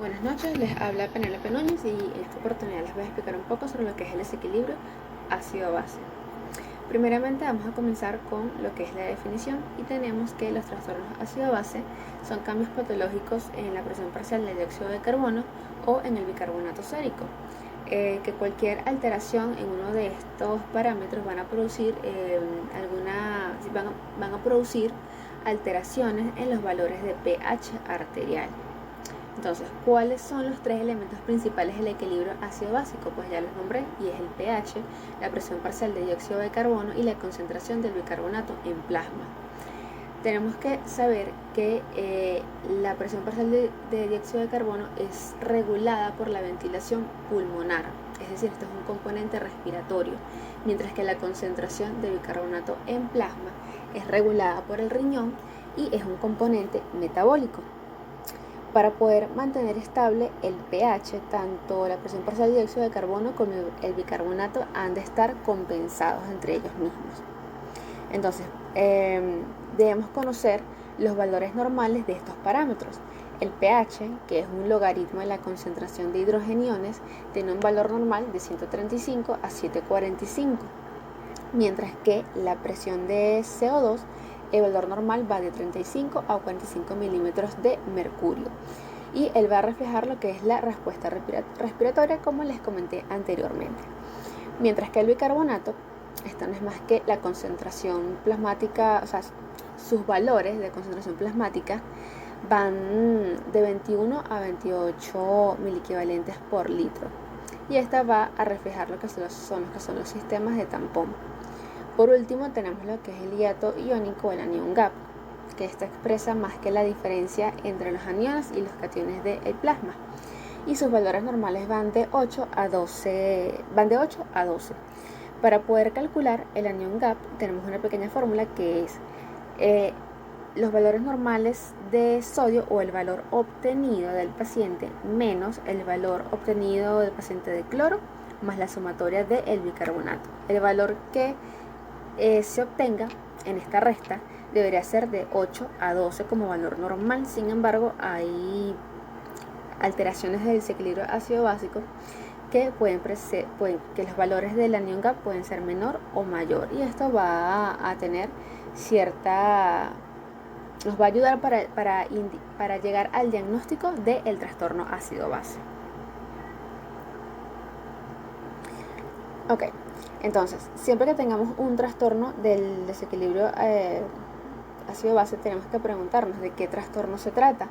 Buenas noches, les habla Penélope Núñez y en esta oportunidad les voy a explicar un poco sobre lo que es el desequilibrio ácido-base. Primeramente vamos a comenzar con lo que es la definición y tenemos que los trastornos ácido-base son cambios patológicos en la presión parcial del dióxido de carbono o en el bicarbonato sérico. Que cualquier alteración en uno de estos parámetros van a producir alteraciones en los valores de pH arterial. Entonces, ¿cuáles son los tres elementos principales del equilibrio ácido-básico? Pues ya los nombré, y es el pH, la presión parcial de dióxido de carbono y la concentración del bicarbonato en plasma. Tenemos que saber que la presión parcial de dióxido de carbono es regulada por la ventilación pulmonar, es decir, esto es un componente respiratorio, mientras que la concentración de bicarbonato en plasma es regulada por el riñón y es un componente metabólico. Para poder mantener estable el pH, tanto la presión parcial de dióxido de carbono como el bicarbonato han de estar compensados entre ellos mismos. Entonces, debemos conocer los valores normales de estos parámetros. El pH, que es un logaritmo de la concentración de hidrogeniones, tiene un valor normal de 135 a 745, mientras que la presión de CO2, el valor normal va de 35 a 45 milímetros de mercurio y él va a reflejar lo que es la respuesta respiratoria, como les comenté anteriormente. Mientras que el bicarbonato, esto no es más que la concentración plasmática, o sea, sus valores de concentración plasmática van de 21 a 28 miliequivalentes por litro y esta va a reflejar lo que son los sistemas de tampón. Por último tenemos lo que es el hiato iónico, el anion gap, que esta expresa más que la diferencia entre los aniones y los cationes del plasma, y sus valores normales van de 8 a 12. Para poder calcular el anion gap tenemos una pequeña fórmula que es los valores normales de sodio o el valor obtenido del paciente menos el valor obtenido del paciente de cloro más la sumatoria del bicarbonato. El valor que se obtenga en esta resta debería ser de 8 a 12 como valor normal. Sin embargo, hay alteraciones del desequilibrio ácido-básico que que los valores del anion gap pueden ser menor o mayor, y esto va a tener nos va a ayudar para llegar al diagnóstico del trastorno ácido-base. Ok, entonces, siempre que tengamos un trastorno del desequilibrio ácido-base, tenemos que preguntarnos de qué trastorno se trata.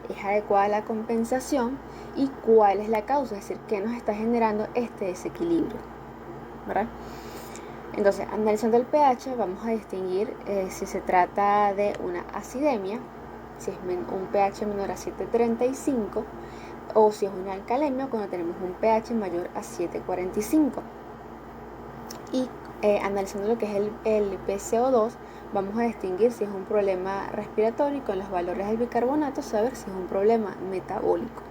¿Es adecuada la compensación? ¿Y cuál es la causa? Es decir, ¿qué nos está generando este desequilibrio? ¿Verdad? Entonces, analizando el pH, vamos a distinguir si se trata de una acidemia, si es un pH menor a 7,35, o si es una alcalemia cuando tenemos un pH mayor a 7,45. Y analizando lo que es el PCO2, vamos a distinguir si es un problema respiratorio, y con los valores del bicarbonato saber si es un problema metabólico.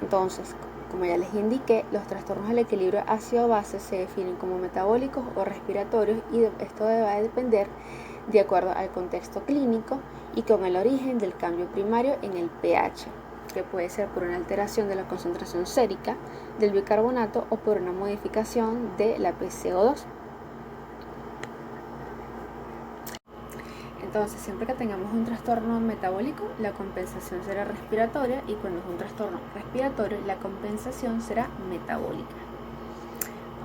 Entonces, como ya les indiqué, los trastornos del equilibrio ácido-base se definen como metabólicos o respiratorios, y esto va a depender de acuerdo al contexto clínico y con el origen del cambio primario en el pH, que puede ser por una alteración de la concentración sérica del bicarbonato o por una modificación de la PCO2. Entonces, siempre que tengamos un trastorno metabólico, la compensación será respiratoria, y cuando es un trastorno respiratorio, la compensación será metabólica.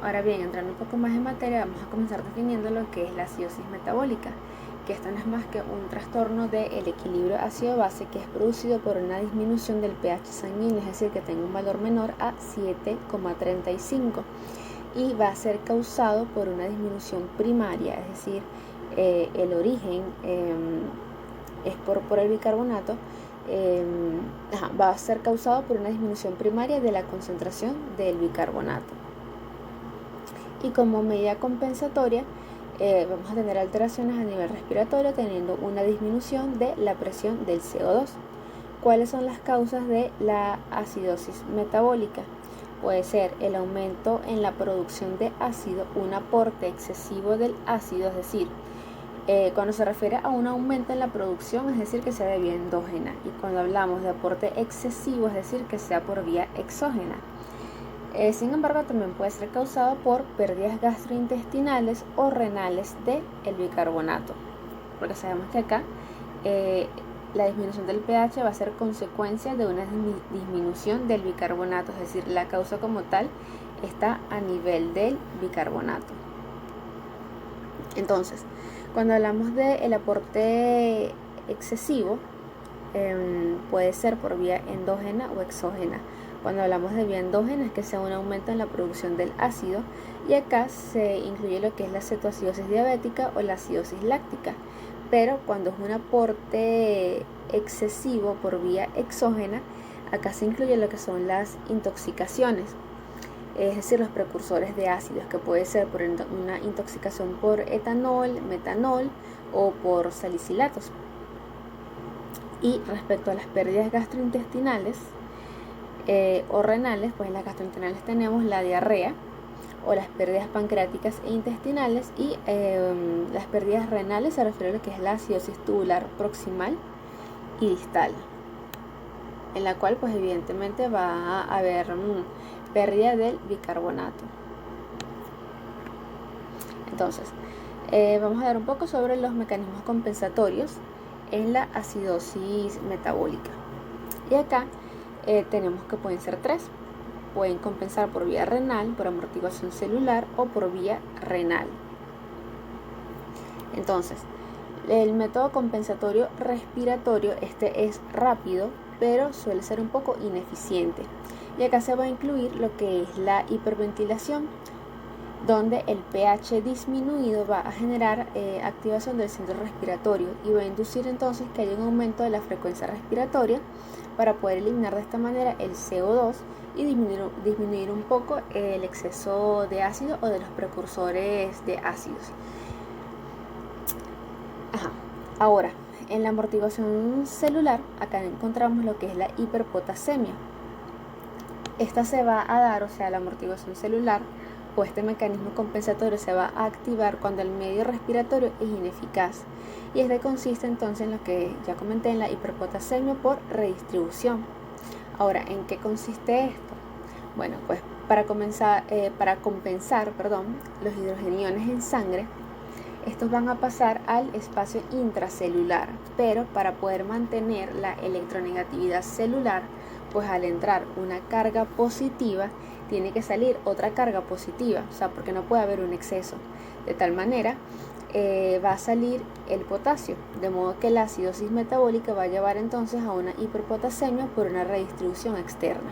Ahora bien, entrando un poco más en materia, vamos a comenzar definiendo lo que es la acidosis metabólica, que esto no es más que un trastorno del equilibrio ácido-base que es producido por una disminución del pH sanguíneo, es decir, que tenga un valor menor a 7,35, y va a ser causado por una disminución primaria, es decir, el origen es por el bicarbonato, va a ser causado por una disminución primaria de la concentración del bicarbonato. Y como medida compensatoria, vamos a tener alteraciones a nivel respiratorio teniendo una disminución de la presión del CO2. ¿Cuáles son las causas de la acidosis metabólica? Puede ser el aumento en la producción de ácido, un aporte excesivo del ácido, es decir, Cuando se refiere a un aumento en la producción, es decir, que sea de vía endógena. Y cuando hablamos de aporte excesivo, es decir, que sea por vía exógena. Sin embargo, también puede ser causado por pérdidas gastrointestinales o renales del bicarbonato. Porque sabemos que acá la disminución del pH va a ser consecuencia de una disminución del bicarbonato. Es decir, la causa como tal está a nivel del bicarbonato. Entonces, cuando hablamos del aporte excesivo, puede ser por vía endógena o exógena. Cuando hablamos de vía endógena es que sea un aumento en la producción del ácido, y acá se incluye lo que es la cetoacidosis diabética o la acidosis láctica. Pero cuando es un aporte excesivo por vía exógena, acá se incluye lo que son las intoxicaciones, es decir, los precursores de ácidos, que puede ser por una intoxicación por etanol, metanol o por salicilatos. Y respecto a las pérdidas gastrointestinales o renales, pues en las gastrointestinales tenemos la diarrea o las pérdidas pancreáticas e intestinales, y las pérdidas renales se refiere a lo que es la acidosis tubular proximal y distal, en la cual pues evidentemente va a haber pérdida del bicarbonato. Entonces, vamos a ver un poco sobre los mecanismos compensatorios en la acidosis metabólica. Y acá tenemos que pueden ser tres. Pueden compensar por vía renal, por amortiguación celular o por vía renal. Entonces, el método compensatorio respiratorio, este es rápido, pero suele ser un poco ineficiente. Y acá se va a incluir lo que es la hiperventilación, donde el pH disminuido va a generar activación del centro respiratorio y va a inducir entonces que haya un aumento de la frecuencia respiratoria para poder eliminar de esta manera el CO2 y disminuir un poco el exceso de ácido o de los precursores de ácidos. Ahora, en la amortiguación celular, acá encontramos lo que es la hiperpotasemia. Esta se va a dar, o sea, la amortiguación celular o este mecanismo compensatorio se va a activar cuando el medio respiratorio es ineficaz. Y este consiste entonces en lo que ya comenté, en la hiperpotasemia por redistribución. Ahora, ¿en qué consiste esto? Bueno, pues para compensar los hidrogeniones en sangre, estos van a pasar al espacio intracelular, pero para poder mantener la electronegatividad celular, pues al entrar una carga positiva, tiene que salir otra carga positiva, o sea, porque no puede haber un exceso. De tal manera, va a salir el potasio, de modo que la acidosis metabólica va a llevar entonces a una hiperpotasemia por una redistribución externa.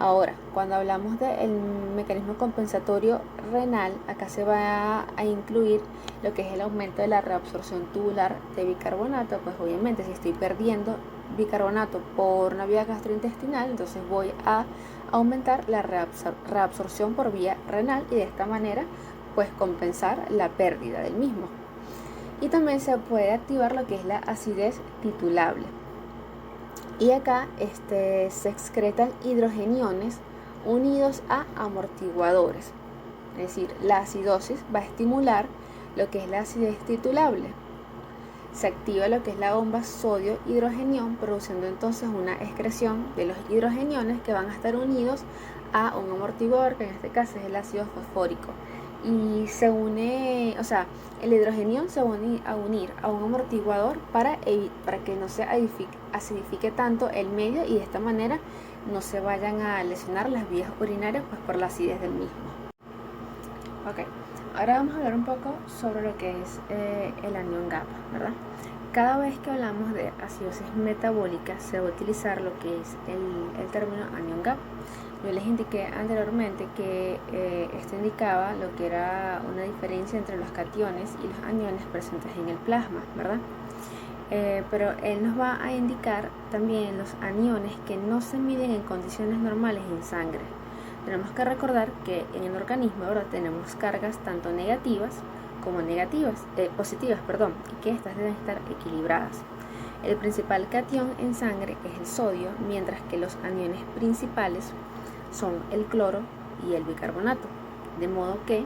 Ahora, cuando hablamos del mecanismo compensatorio renal, acá se va a incluir lo que es el aumento de la reabsorción tubular de bicarbonato. Pues obviamente si estoy perdiendo bicarbonato por una vía gastrointestinal, entonces voy a aumentar la reabsorción por vía renal y de esta manera pues compensar la pérdida del mismo. Y también se puede activar lo que es la acidez titulable. Y acá se excretan hidrogeniones unidos a amortiguadores. Es decir, la acidosis va a estimular lo que es la acidez titulable. Se activa lo que es la bomba sodio-hidrogenión, produciendo entonces una excreción de los hidrogeniones que van a estar unidos a un amortiguador, que en este caso es el ácido fosfórico. Y se une, o sea, el hidrogenión se va a unir a un amortiguador para que no se acidifique tanto el medio y de esta manera no se vayan a lesionar las vías urinarias pues por la acidez del mismo. Ok, ahora vamos a hablar un poco sobre lo que es el anión GAP, ¿verdad? Cada vez que hablamos de acidosis metabólica se va a utilizar lo que es el término anión GAP. Yo les indiqué anteriormente que esto indicaba lo que era una diferencia entre los cationes y los aniones presentes en el plasma, ¿verdad? Pero él nos va a indicar también los aniones que no se miden en condiciones normales en sangre. Tenemos que recordar que en el organismo ahora tenemos cargas tanto negativas como positivas, y que estas deben estar equilibradas. El principal catión en sangre es el sodio, mientras que los aniones principales son el cloro y el bicarbonato, de modo que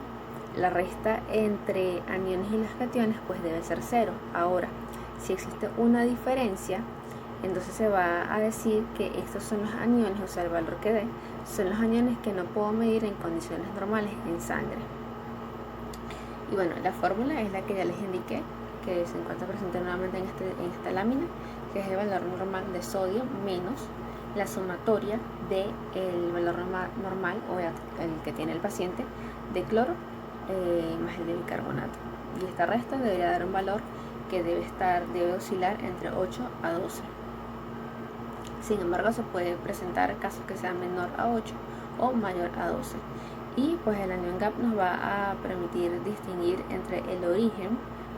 la resta entre aniones y los cationes pues debe ser 0. Ahora, si existe una diferencia, entonces se va a decir que estos son los aniones, o sea, el valor que dé, son los aniones que no puedo medir en condiciones normales en sangre. Y bueno, la fórmula es la que ya les indiqué, que se encuentra presente nuevamente en esta lámina, que es el valor normal de sodio menos la sumatoria del valor normal, o el que tiene el paciente, de cloro más el de bicarbonato. Y esta resta debería dar un valor que debe oscilar entre 8 a 12. Sin embargo, se puede presentar casos que sean menor a 8 o mayor a 12. Y pues el anion gap nos va a permitir distinguir entre el origen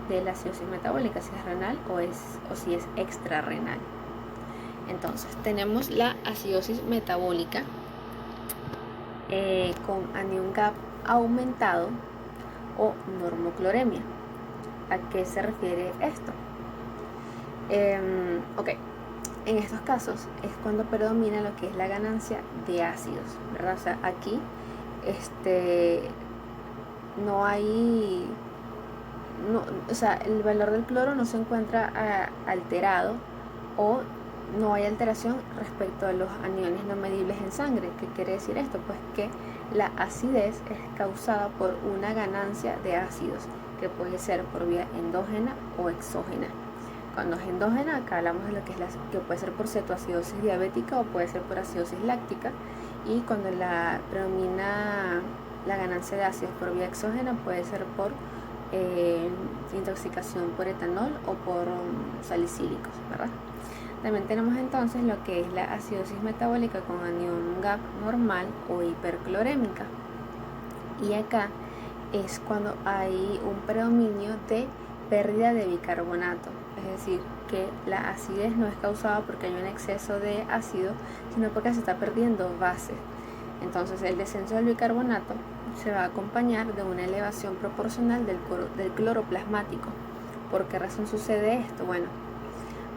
de la acidosis metabólica, si es renal o si es extrarrenal. Entonces, tenemos la acidosis metabólica con anion gap aumentado o normocloremia. ¿A qué se refiere esto? En estos casos es cuando predomina lo que es la ganancia de ácidos, ¿verdad? O sea, aquí no hay, o sea, el valor del cloro no se encuentra alterado, o no hay alteración respecto a los aniones no medibles en sangre. ¿Qué quiere decir esto? Pues que la acidez es causada por una ganancia de ácidos, que puede ser por vía endógena o exógena. Cuando es endógena, acá hablamos de lo que es que puede ser por cetoacidosis diabética o puede ser por acidosis láctica, y cuando predomina la ganancia de ácidos por vía exógena, puede ser por intoxicación por etanol o por salicílicos, ¿verdad? También tenemos entonces lo que es la acidosis metabólica con anion gap normal o hiperclorémica, y acá es cuando hay un predominio de pérdida de bicarbonato, es decir, que la acidez no es causada porque hay un exceso de ácido, sino porque se está perdiendo base. Entonces el descenso del bicarbonato se va a acompañar de una elevación proporcional del cloro plasmático. ¿Por qué razón sucede esto? Bueno,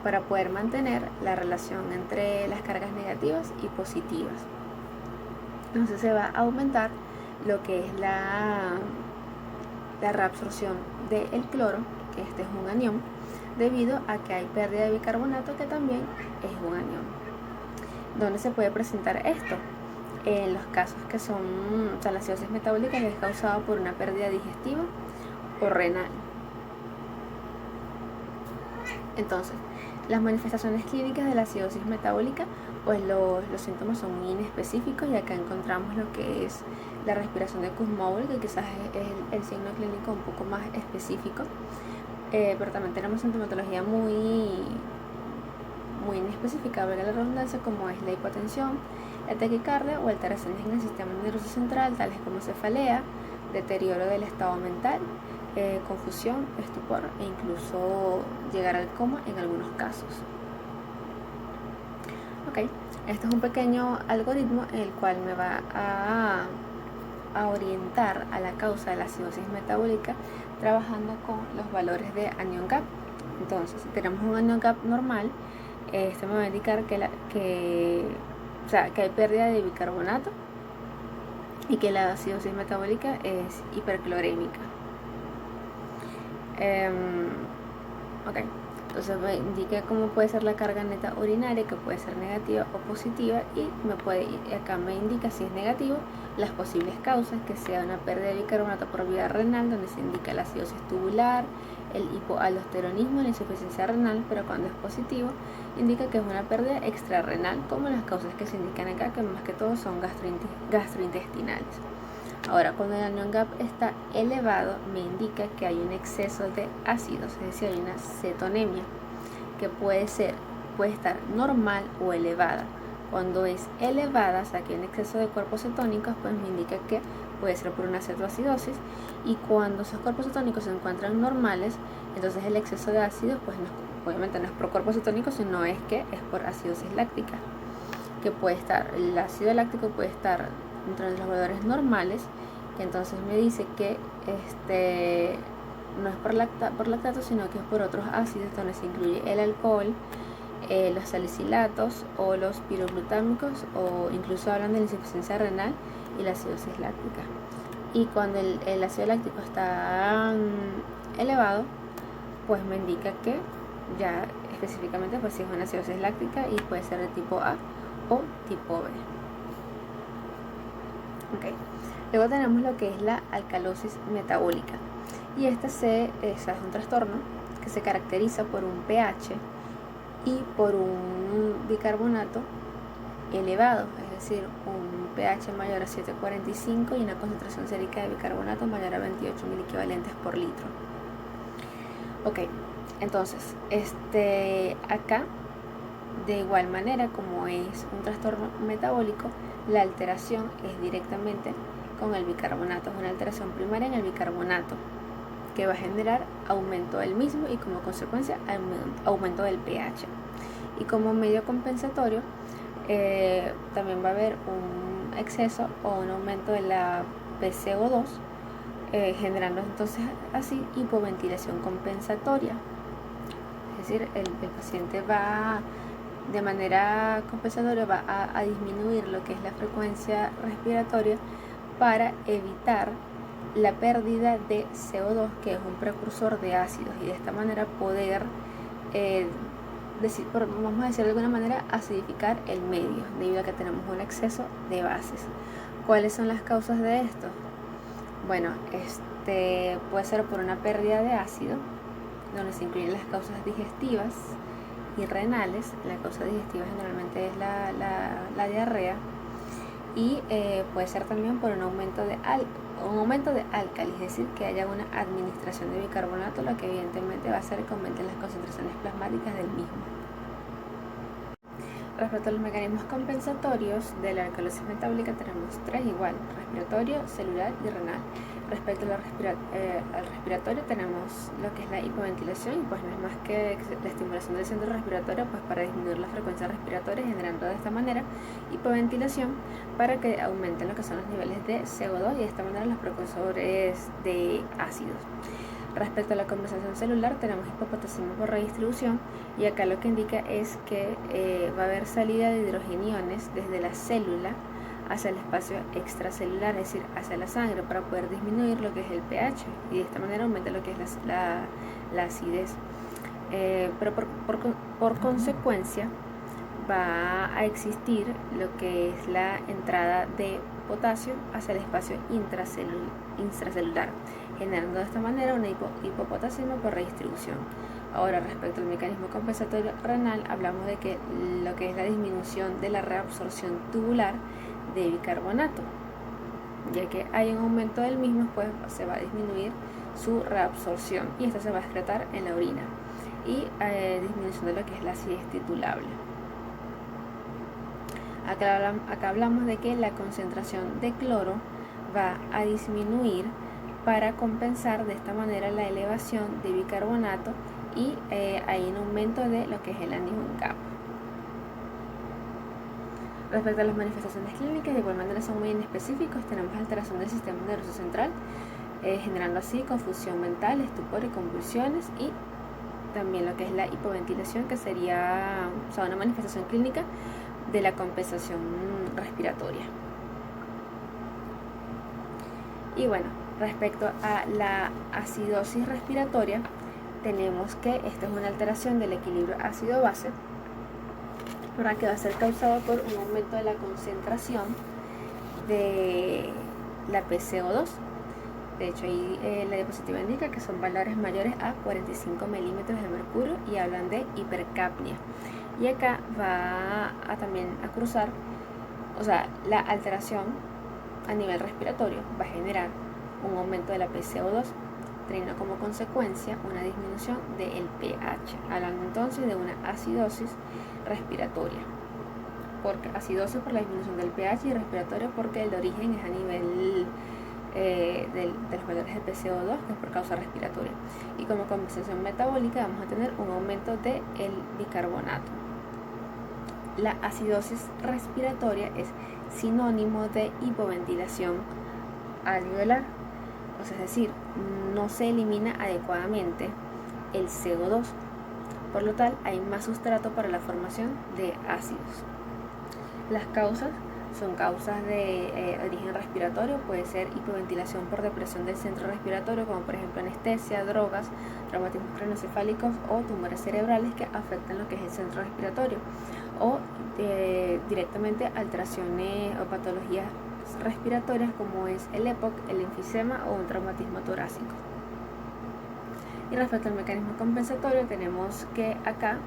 para poder mantener la relación entre las cargas negativas y positivas. Entonces se va a aumentar lo que es la reabsorción del cloro, que este es un anión, debido a que hay pérdida de bicarbonato, que también es un anión. ¿Dónde se puede presentar esto? En los casos que son, o sea, la acidosis metabólica es causada por una pérdida digestiva o renal. Entonces, las manifestaciones clínicas de la acidosis metabólica, pues los síntomas son muy inespecíficos, y acá encontramos lo que es la respiración de Kussmaul, que quizás es el signo clínico un poco más específico, pero también tenemos sintomatología muy inespecífica, valga la redundancia, como es la hipotensión, la taquicardia o alteraciones en el sistema nervioso central, tales como cefalea, deterioro del estado mental, confusión, estupor e incluso llegar al coma en algunos casos. Esto es un pequeño algoritmo en el cual me va a orientar a la causa de la acidosis metabólica, trabajando con los valores de anion gap. Entonces, si tenemos un anion gap normal, este me va a indicar que hay pérdida de bicarbonato y que la acidosis metabólica es hiperclorémica. Entonces me indica cómo puede ser la carga neta urinaria, que puede ser negativa o positiva, y acá me indica, si es negativo, las posibles causas, que sea una pérdida de bicarbonato por vía renal, donde se indica la acidosis tubular, el hipoaldosteronismo, la insuficiencia renal, pero cuando es positivo indica que es una pérdida extrarrenal, como las causas que se indican acá, que más que todo son gastrointestinales. Ahora, cuando el anion gap está elevado, me indica que hay un exceso de ácidos, es decir, hay una cetonemia, que puede estar normal o elevada. Cuando es elevada, o sea que hay un exceso de cuerpos cetónicos, pues me indica que puede ser por una cetoacidosis, y cuando esos cuerpos cetónicos se encuentran normales, entonces el exceso de ácidos, pues obviamente no es por cuerpos cetónicos, sino es por acidosis láctica, que puede estar, el ácido láctico puede estar dentro de los valores normales, que entonces me dice que no es por lactato, sino que es por otros ácidos, donde se incluye el alcohol, los salicilatos o los piroglutámicos, o incluso hablan de la insuficiencia renal y la acidosis láctica. y cuando el ácido láctico está elevado, pues me indica que ya específicamente pues si es una acidosis láctica y puede ser de tipo A o tipo B. Okay. Luego tenemos lo que es la alcalosis metabólica, y esta es un trastorno que se caracteriza por un pH y por un bicarbonato elevado, es decir, un pH mayor a 7,45 y una concentración sérica de bicarbonato mayor a 28 miliequivalentes por litro. Ok, entonces, acá, de igual manera, como es un trastorno metabólico, la alteración es directamente con el bicarbonato, es una alteración primaria en el bicarbonato que va a generar aumento del mismo y como consecuencia aumento del pH. Y como medio compensatorio, también va a haber un exceso o un aumento de la PCO2, generando entonces así hipoventilación compensatoria. Es decir, el paciente va de manera compensatoria a disminuir lo que es la frecuencia respiratoria para evitar la pérdida de CO2, que es un precursor de ácidos, y de esta manera poder vamos a decir de alguna manera, acidificar el medio, debido a que tenemos un exceso de bases. ¿Cuáles son las causas de esto? Bueno, puede ser por una pérdida de ácido, donde se incluyen las causas digestivas y renales. La causa digestiva generalmente es la diarrea, y puede ser también por un aumento de álcali, es decir, que haya una administración de bicarbonato, lo que evidentemente va a hacer que aumenten las concentraciones plasmáticas del mismo. Respecto a los mecanismos compensatorios de la alcalosis metabólica, tenemos tres igual: respiratorio, celular y renal. Respecto al respiratorio, tenemos lo que es la hipoventilación, y pues no es más que la estimulación del centro respiratorio pues para disminuir la frecuencia respiratoria, generando de esta manera hipoventilación para que aumenten lo que son los niveles de CO2 y de esta manera los precursores de ácidos. Respecto a la compensación celular, tenemos hipopotasemia por redistribución, y acá lo que indica es que va a haber salida de hidrogeniones desde la célula hacia el espacio extracelular, es decir, hacia la sangre, para poder disminuir lo que es el pH, y de esta manera aumenta lo que es la acidez. Pero por consecuencia va a existir lo que es la entrada de potasio hacia el espacio intracelular, generando de esta manera una hipopotasemia por redistribución. Ahora, respecto al mecanismo compensatorio renal, hablamos de que lo que es la disminución de la reabsorción tubular de bicarbonato, ya que hay un aumento del mismo, pues se va a disminuir su reabsorción y esta se va a excretar en la orina, y disminución de lo que es la acidez titulable. Acá hablamos de que la concentración de cloro va a disminuir para compensar de esta manera la elevación de bicarbonato, y hay un aumento de lo que es el ánimo en capa. Respecto a las manifestaciones clínicas, de igual manera son muy inespecíficos. Tenemos alteración del sistema nervioso central, generando así confusión mental, estupor y convulsiones, y también lo que es la hipoventilación, que sería una manifestación clínica de la compensación respiratoria. Y bueno, respecto a la acidosis respiratoria, tenemos que esta es una alteración del equilibrio ácido-base, que va a ser causado por un aumento de la concentración de la PCO2. De hecho, ahí la diapositiva indica que son valores mayores a 45 milímetros de mercurio y hablan de hipercapnia. Y acá va a también a cruzar, la alteración a nivel respiratorio va a generar un aumento de la PCO2, teniendo como consecuencia una disminución del pH, hablando entonces de una acidosis respiratoria. Porque acidosis por la disminución del pH, y respiratoria porque el origen es a nivel de los valores de PCO2, que es por causa respiratoria. Y como compensación metabólica vamos a tener un aumento del bicarbonato. La acidosis respiratoria es sinónimo de hipoventilación alveolar, es decir, no se elimina adecuadamente el CO2, por lo tal hay más sustrato para la formación de ácidos. Las causas son causas de origen respiratorio, puede ser hipoventilación por depresión del centro respiratorio, como por ejemplo anestesia, drogas, traumatismos craneoencefálicos o tumores cerebrales que afectan lo que es el centro respiratorio, o directamente alteraciones o patologías respiratorias como es el EPOC, el enfisema o un traumatismo torácico. Y respecto al mecanismo compensatorio, tenemos que acá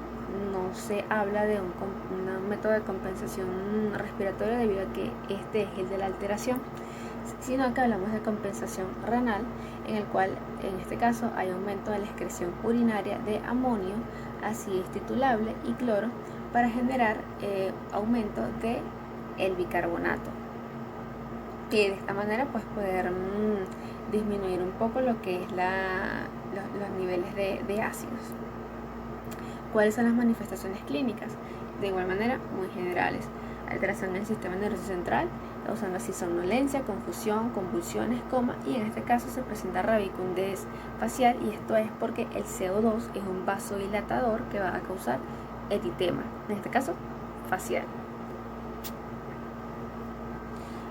no se habla de un método de compensación respiratoria debido a que este es el de la alteración, sino que hablamos de compensación renal, en el cual en este caso hay aumento de la excreción urinaria de amonio, ácido titulable y cloro para generar aumento de el bicarbonato, y de esta manera pues poder disminuir un poco lo que es los niveles de ácidos. ¿Cuáles son las manifestaciones clínicas? De igual manera, muy generales. Alteración en el sistema nervioso central, causando así somnolencia, confusión, convulsiones, coma, y en este caso se presenta rabicundez facial, y esto es porque el CO2 es un vasodilatador que va a causar eritema, en este caso facial.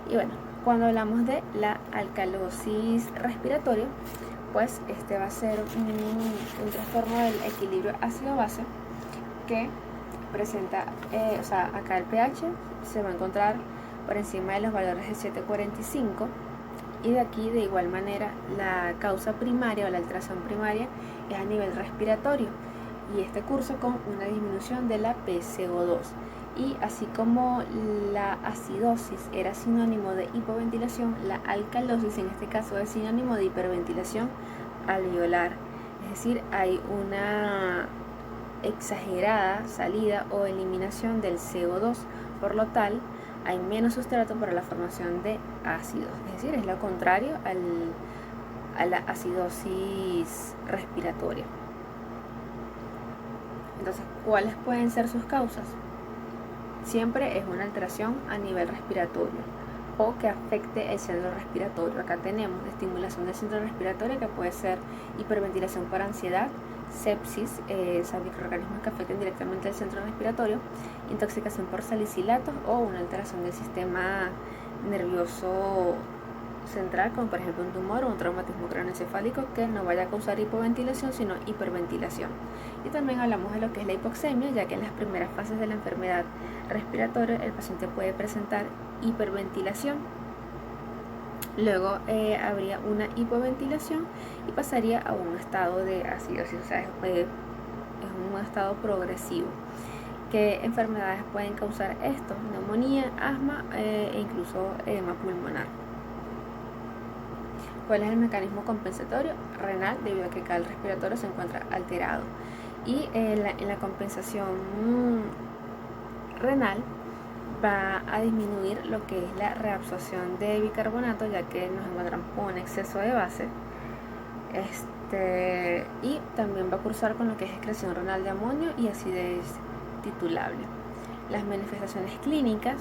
Y bueno, cuando hablamos de la alcalosis respiratoria, pues este va a ser un trastorno del equilibrio ácido-base que presenta, acá el pH se va a encontrar por encima de los valores de 7,45, y de aquí de igual manera la causa primaria o la alteración primaria es a nivel respiratorio, y este cursa con una disminución de la PCO2. Y así como la acidosis era sinónimo de hipoventilación, la alcalosis en este caso es sinónimo de hiperventilación alveolar, es decir, hay una exagerada salida o eliminación del CO2, por lo tal hay menos sustrato para la formación de ácidos, es decir, es lo contrario a la acidosis respiratoria. Entonces, ¿cuáles pueden ser sus causas? Siempre es una alteración a nivel respiratorio o que afecte el centro respiratorio. Acá tenemos estimulación del centro respiratorio, que puede ser hiperventilación por ansiedad, sepsis, microorganismos que afecten directamente el centro respiratorio, intoxicación por salicilatos o una alteración del sistema nervioso central, como por ejemplo un tumor o un traumatismo craneoencefálico que no vaya a causar hipoventilación sino hiperventilación. Y también hablamos de lo que es la hipoxemia, ya que en las primeras fases de la enfermedad respiratoria el paciente puede presentar hiperventilación, luego habría una hipoventilación y pasaría a un estado de acidosis, o sea, es un estado progresivo. ¿Qué enfermedades pueden causar esto? Neumonía, asma e incluso edema pulmonar. ¿Cuál es el mecanismo compensatorio? Renal, debido a que cada respiratorio se encuentra alterado. Y en la compensación renal va a disminuir lo que es la reabsorción de bicarbonato, ya que nos encontramos con un exceso de base. Y también va a cursar con lo que es excreción renal de amonio y acidez titulable. Las manifestaciones clínicas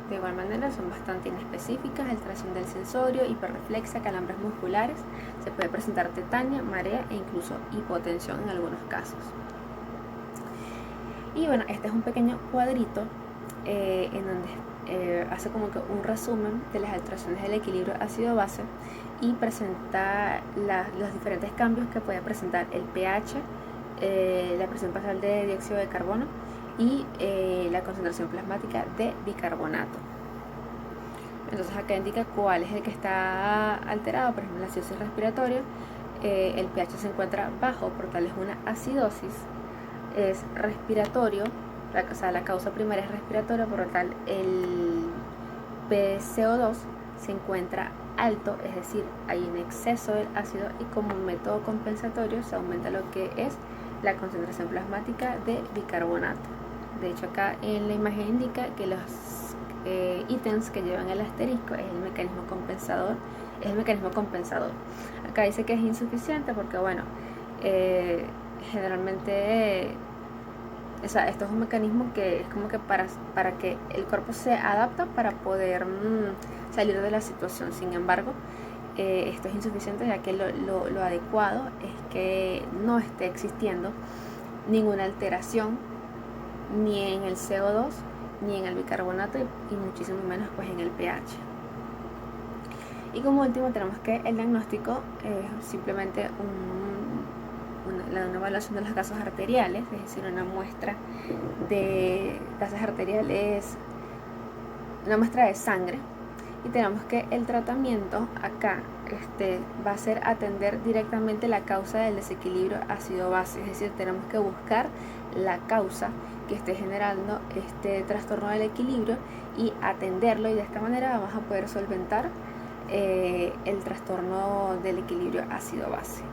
de igual manera son bastante inespecíficas: alteración del sensorio, hiperreflexia, calambres musculares, se puede presentar tetania, marea e incluso hipotensión en algunos casos. Y bueno, este es un pequeño cuadrito en donde hace como que un resumen de las alteraciones del equilibrio ácido-base y presenta los diferentes cambios que puede presentar el pH, la presión basal de dióxido de carbono y la concentración plasmática de bicarbonato. Entonces acá indica cuál es el que está alterado. Por ejemplo, la acidosis respiratoria, el pH se encuentra bajo, por tal es una acidosis, es respiratorio, la causa primaria es respiratoria, por lo tal el PCO2 se encuentra alto, es decir, hay un exceso del ácido, y como método compensatorio se aumenta lo que es la concentración plasmática de bicarbonato. De hecho, acá en la imagen indica que los ítems que llevan el asterisco es el mecanismo compensador. Acá dice que es insuficiente porque, bueno, generalmente esto es un mecanismo que es como que para que el cuerpo se adapta para poder salir de la situación. Sin embargo, esto es insuficiente, ya que lo adecuado es que no esté existiendo ninguna alteración ni en el CO2 ni en el bicarbonato y muchísimo menos pues en el pH. Y como último tenemos que el diagnóstico es simplemente una evaluación de los gases arteriales, es decir, una muestra de gases arteriales, una muestra de sangre. Y tenemos que el tratamiento acá va a ser atender directamente la causa del desequilibrio ácido-base, es decir, tenemos que buscar la causa que esté generando este trastorno del equilibrio y atenderlo, y de esta manera vamos a poder solventar el trastorno del equilibrio ácido-base.